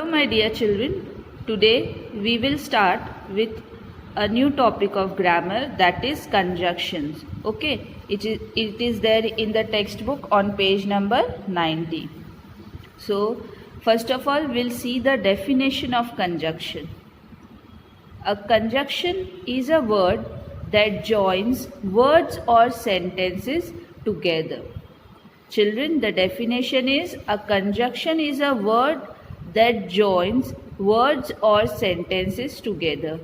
Hello my dear children, today we will start with a new topic of grammar, that is conjunctions. Okay, it is there in the textbook on page number 90. So first of all we'll see the definition of conjunction. A conjunction is a word that joins words or sentences together. Children, the definition is a conjunction is a word that joins words or sentences together.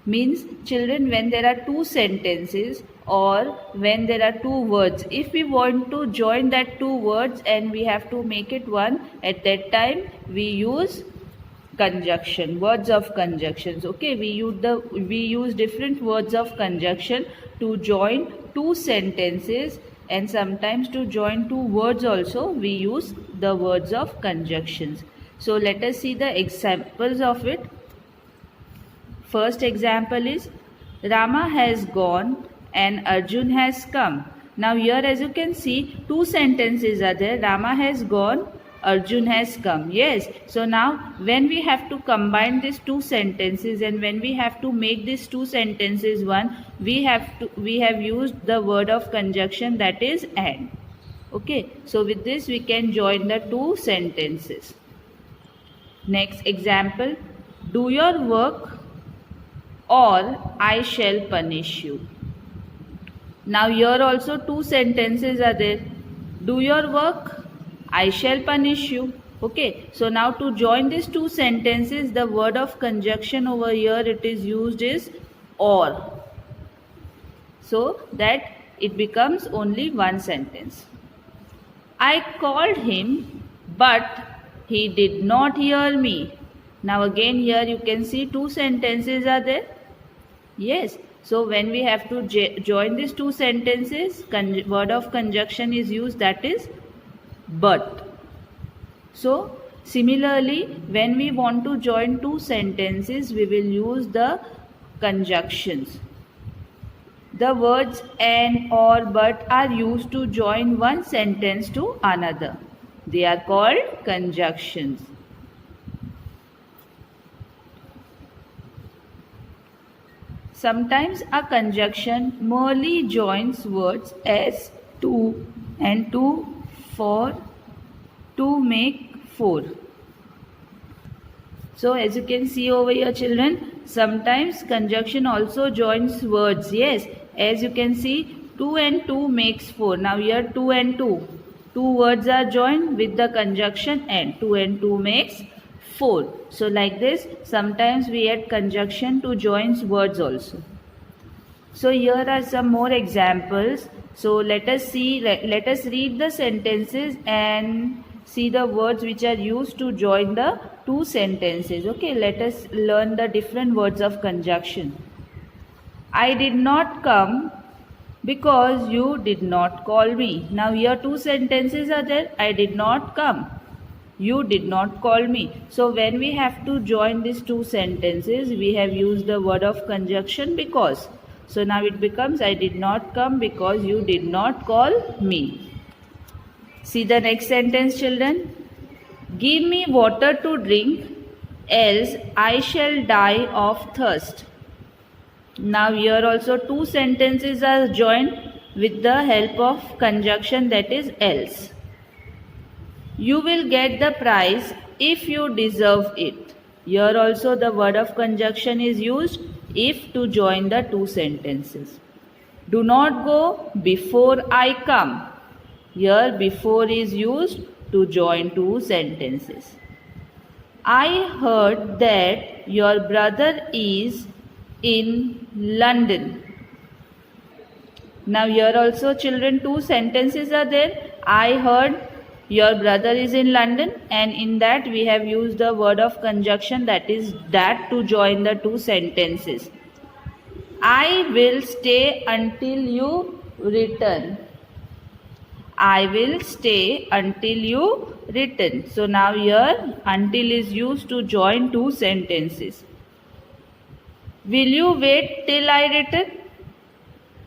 Means, children, when there are two sentences or when there are two words, if we want to join that two words and we have to make it one, at that time we use conjunction, words of conjunctions. Okay, we use different words of conjunction to join two sentences, and sometimes to join two words also we use the words of conjunctions. So let us see the examples of it. First example is Rama has gone and Arjun has come. Now here, as you can see, two sentences are there. Rama has gone, Arjun has come. Yes. So now when we have to combine these two sentences and when we have to make these two sentences one, we have used the word of conjunction, that is and. Okay. So with this we can join the two sentences. Next example, do your work or I shall punish you. Now here also two sentences are there. Do your work, I shall punish you. Okay, so now to join these two sentences, the word of conjunction over here it is used is or, so that it becomes only one sentence. I called him but he did not hear me. Now again here you can see two sentences are there. Yes, so when we have to join these two sentences, word of conjunction is used, that is but. So similarly, when we want to join two sentences, we will use the conjunctions. The words and, or, but are used to join one sentence to another. They are called conjunctions. Sometimes a conjunction merely joins words as to and to, for, to make, for. So as you can see over here, children, sometimes conjunction also joins words. Yes, as you can see, 2 and 2 makes 4. Now here 2 and 2. Two words are joined with the conjunction and. 2 and 2 makes 4. So like this, sometimes we add conjunction to join words also. So here are some more examples. So let us read the sentences and see the words which are used to join the two sentences. Okay, let us learn the different words of conjunction. I did not come because you did not call me. Now here two sentences are there. I did not come. You did not call me. So when we have to join these two sentences, we have used the word of conjunction because. So now it becomes I did not come because you did not call me. See the next sentence, children. Give me water to drink, else I shall die of thirst. Now here also two sentences are joined with the help of conjunction, that is else. You will get the prize if you deserve it. Here also the word of conjunction is used, if, to join the two sentences. Do not go before I come. Here before is used to join two sentences. I heard that your brother is in London. Now here also, children, two sentences are there. I heard your brother is in London, and in that we have used the word of conjunction, that is that, to join the two sentences. I will stay until you return. I will stay until you return. So now here until is used to join two sentences. Will you wait till I return?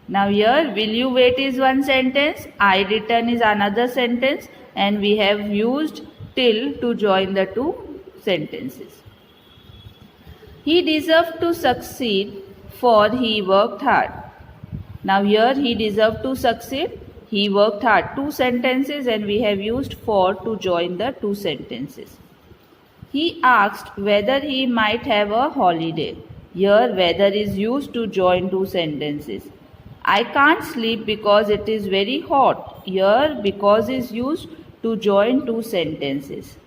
Now here will you wait is one sentence, I return is another sentence, and we have used till to join the two sentences. He deserved to succeed for he worked hard. Now here he deserved to succeed, he worked hard. Two sentences and we have used for to join the two sentences. He asked whether he might have a holiday. Here whether is used to join two sentences. I can't sleep because it is very hot. Here because is used to join two sentences.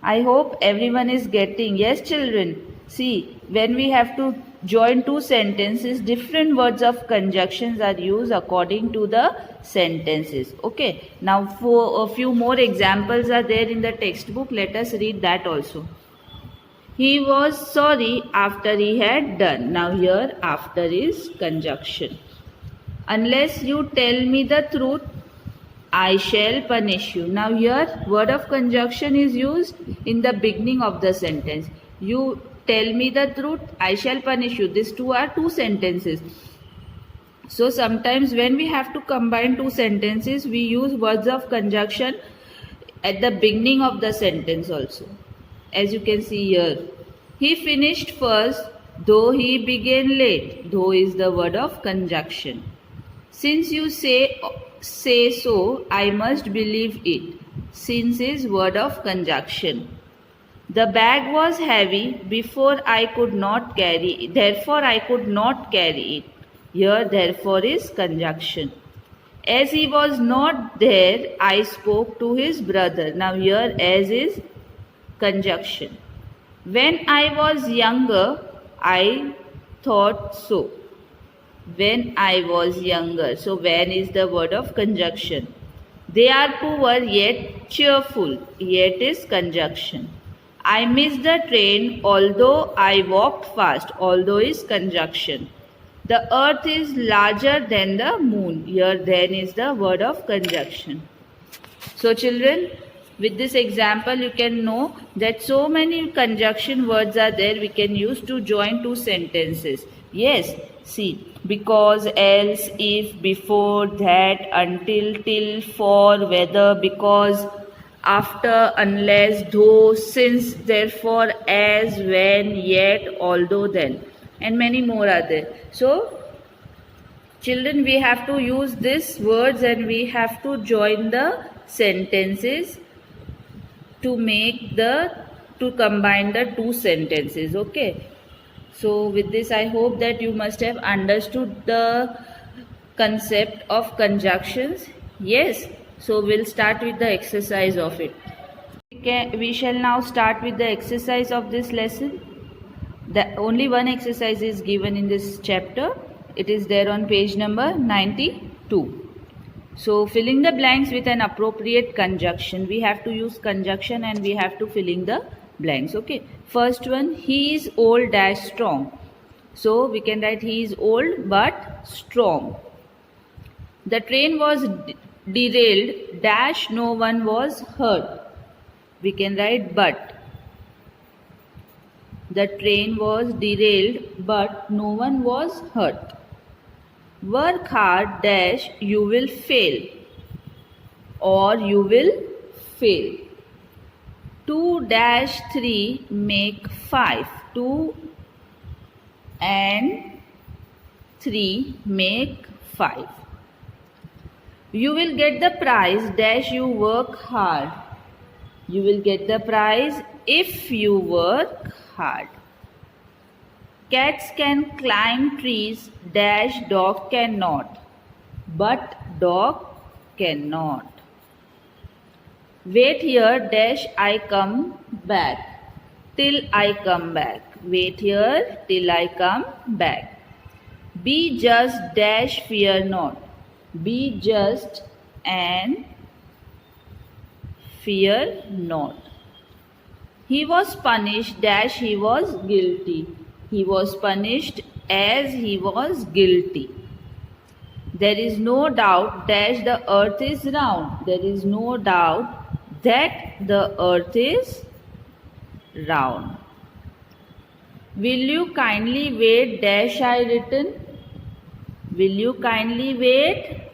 I hope everyone is getting. Yes, children. See, when we have to join two sentences, different words of conjunctions are used according to the sentences. Okay. Now, for a few more examples are there in the textbook. Let us read that also. He was sorry after he had done. Now, here after is conjunction. Unless you tell me the truth, I shall punish you. Now here word of conjunction is used in the beginning of the sentence. You tell me the truth, I shall punish you. These two are two sentences. So sometimes when we have to combine two sentences, we use words of conjunction at the beginning of the sentence also. As you can see here. He finished first, though he began late. Though is the word of conjunction. Since you say so, I must believe it. Since is word of conjunction. The bag was heavy, therefore I could not carry it. Here therefore is conjunction. As he was not there, I spoke to his brother. Now here as is conjunction. When I was younger, I thought so. When I was younger. So when is the word of conjunction. They are poor yet cheerful. Yet is conjunction. I missed the train although I walked fast. Although is conjunction. The earth is larger than the moon. Here then is the word of conjunction. So children, with this example you can know that so many conjunction words are there we can use to join two sentences. Yes, see, because, else, if, before, that, until, till, for, whether, because, after, unless, though, since, therefore, as, when, yet, although, then, and many more are there. So, children, we have to use these words and we have to join the sentences to combine the two sentences. Okay. So with this I hope that you must have understood the concept of conjunctions. Yes. So we'll start with the exercise of it. We shall now start with the exercise of this lesson. Only one exercise is given in this chapter. It is there on page number 92. So filling the blanks with an appropriate conjunction. We have to use conjunction and we have to filling the blanks. Okay. First one, he is old dash strong. So we can write he is old but strong. The train was derailed dash no one was hurt. We can write but. The train was derailed but no one was hurt. Work hard dash you will fail or you will fail. 2 dash 3 make 5. 2 and 3 make 5. You will get the prize dash you work hard. You will get the prize if you work hard. Cats can climb trees dash dog cannot. But dog cannot. Wait here dash I come back. Till I come back. Wait here till I come back. Be just dash fear not. Be just and fear not. He was punished dash he was guilty. He was punished as he was guilty. There is no doubt dash the earth is round. There is no doubt that the earth is round. Will you kindly wait dash I written? Will you kindly wait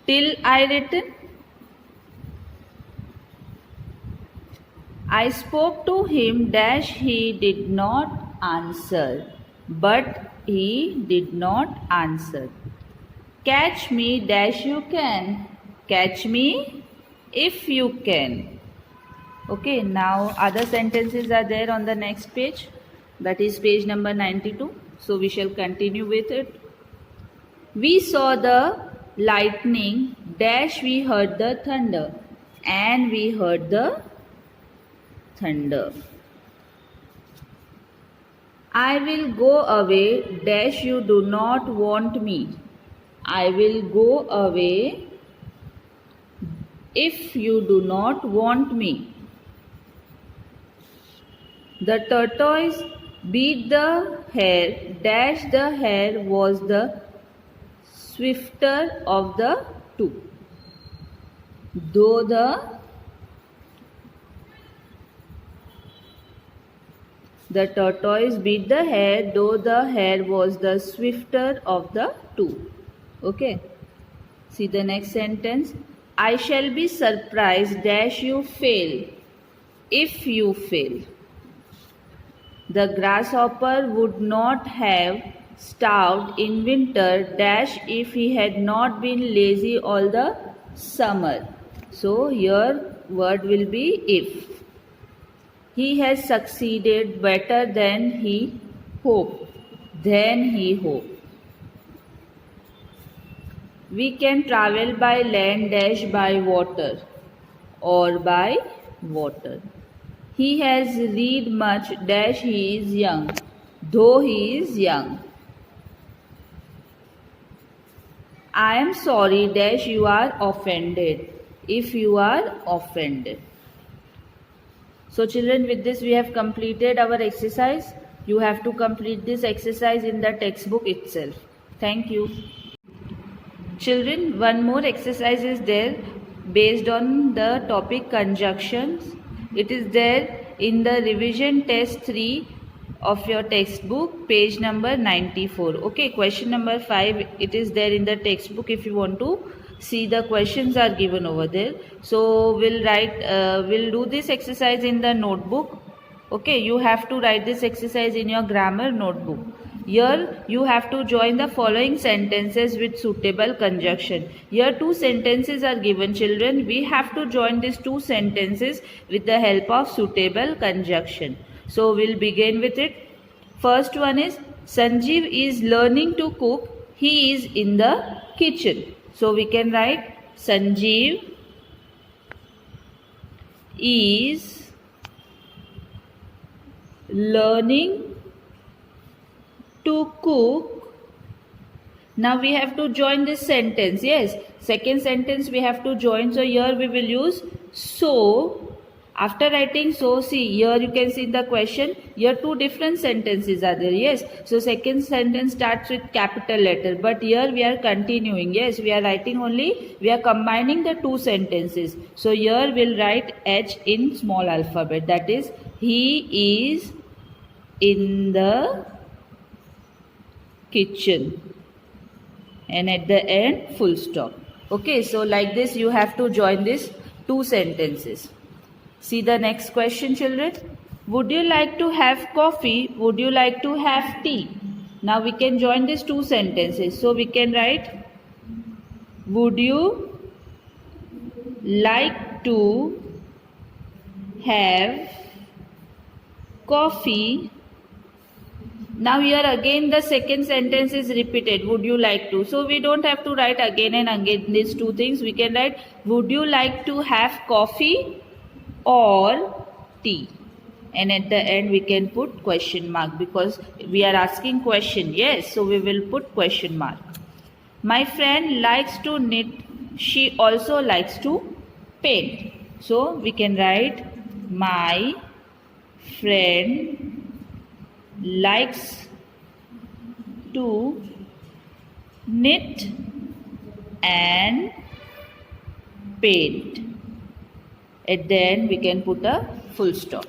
till I written? I spoke to him dash he did not answer. But he did not answer. Catch me dash you can. Catch me if you can. Okay, now other sentences are there on the next page. That is page number 92. So we shall continue with it. We saw the lightning dash we heard the thunder. And we heard the thunder. I will go away dash you do not want me. I will go away if you do not want me. The tortoise beat the hare dash the hare was the swifter of the two. Though the tortoise beat the hare, though the hare was the swifter of the two. Okay. See the next sentence. I shall be surprised dash you fail if you fail. The grasshopper would not have starved in winter dash if he had not been lazy all the summer. So here word will be if. He has succeeded better than he hoped. We can travel by land dash by water or by water. He has read much dash he is young, though he is young. I am sorry dash you are offended, if you are offended. So children, with this we have completed our exercise. You have to complete this exercise in the textbook itself. Thank you. Children, one more exercise is there based on the topic conjunctions. It is there in the revision test 3 of your textbook, page number 94. Okay, question number 5, it is there in the textbook. If you want to see, the questions are given over there. So we'll do this exercise in the notebook. Okay, you have to write this exercise in your grammar notebook. Here you have to join the following sentences with suitable conjunction. Here two sentences are given, children. We have to join these two sentences with the help of suitable conjunction. So we'll begin with it. First one is Sanjeev is learning to cook. He is in the kitchen. So we can write Sanjeev is learning to cook. Now we have to join this sentence. Yes, second sentence we have to join. So here we will use so. After writing so, see here you can see the question. Here two different sentences are there. Yes, so second sentence starts with capital letter, but here we are continuing. Yes, we are writing only, we are combining the two sentences. So here we'll write H in small alphabet. That is, he is in the kitchen, and at the end full stop. Okay, so like this you have to join these two sentences. See the next question, children. Would you like to have coffee? Would you like to have tea? Now we can join these two sentences. So we can write, would you like to have coffee? Now here again the second sentence is repeated. Would you like to? So we don't have to write again and again these two things. We can write, would you like to have coffee or tea? And at the end we can put question mark because we are asking question. Yes, so we will put question mark. My friend likes to knit. She also likes to paint. So we can write, my friend likes to knit and paint. At the end we can put a full stop.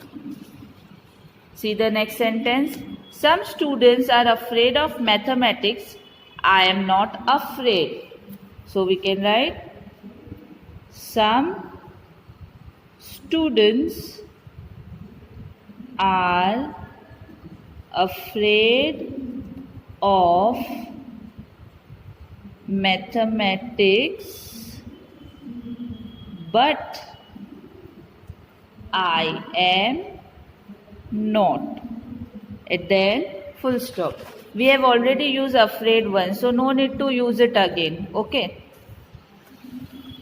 See the next sentence. Some students are afraid of mathematics. I am not afraid. So we can write, some students are afraid of mathematics, but I am not. And then full stop. We have already used afraid once, so no need to use it again. Okay.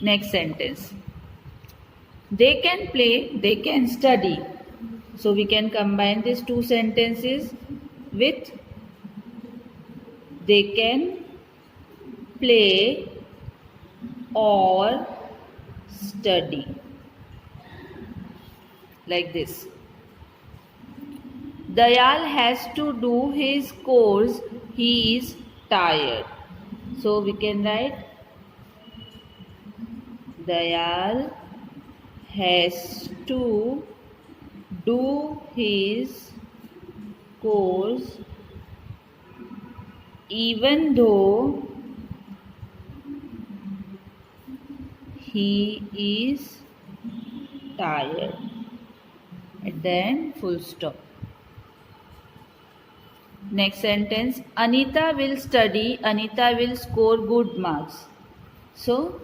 Next sentence. They can play, they can study. So we can combine these two sentences with they can play or study. Like this. Dayal has to do his course. He is tired. So we can write Dayal has to do his course even though he is tired. And then full stop. Next sentence. Anita will study. Anita will score good marks. So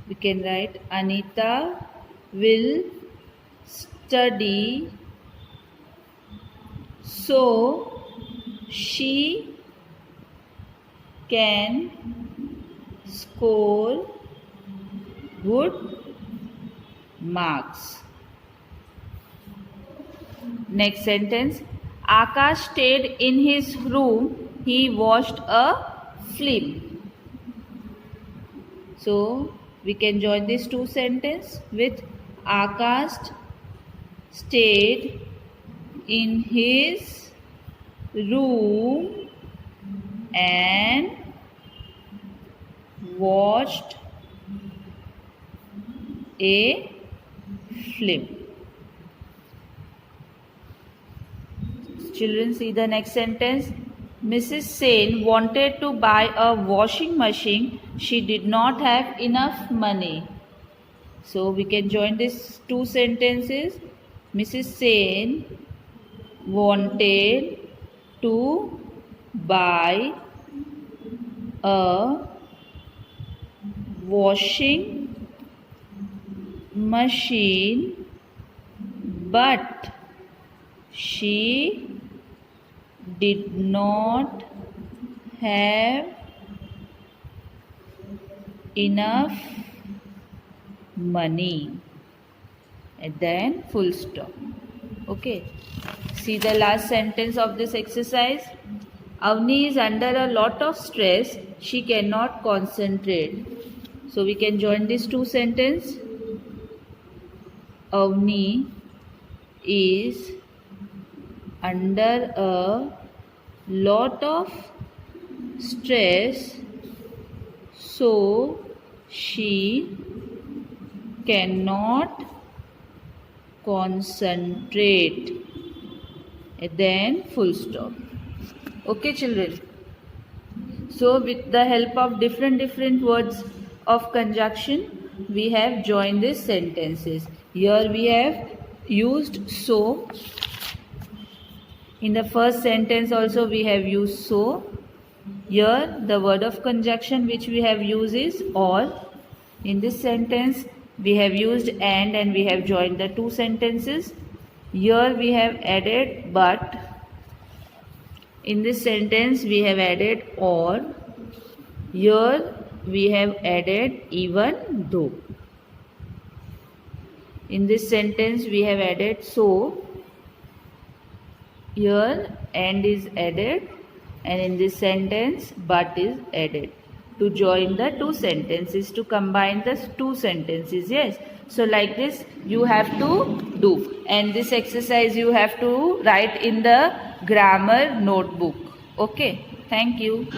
we can write Anita will study so she can score good marks. Next sentence. Akash stayed in his room. He watched a film. So we can join these two sentences with Akash stayed in his room and watched a film. Children, see the next sentence. Mrs. Sen wanted to buy a washing machine. She did not have enough money. So we can join these two sentences. Mrs. Sen wanted to buy a washing machine, but she did not have enough money. And then full stop. Okay. See the last sentence of this exercise. Avni is under a lot of stress. She cannot concentrate. So we can join these two sentences. Avni is under a lot of stress, so she cannot concentrate. And then full stop. Okay, children. So with the help of different words of conjunction, we have joined these sentences. Here we have used so. In the first sentence also we have used so. Here the word of conjunction which we have used is or. In this sentence we have used and we have joined the two sentences. Here we have added but. In this sentence we have added or. Here we have added even though. In this sentence we have added so. Here and is added, and in this sentence but is added to join the two sentences, to combine the two sentences. Yes, so like this you have to do, and this exercise you have to write in the grammar notebook. Okay, thank you.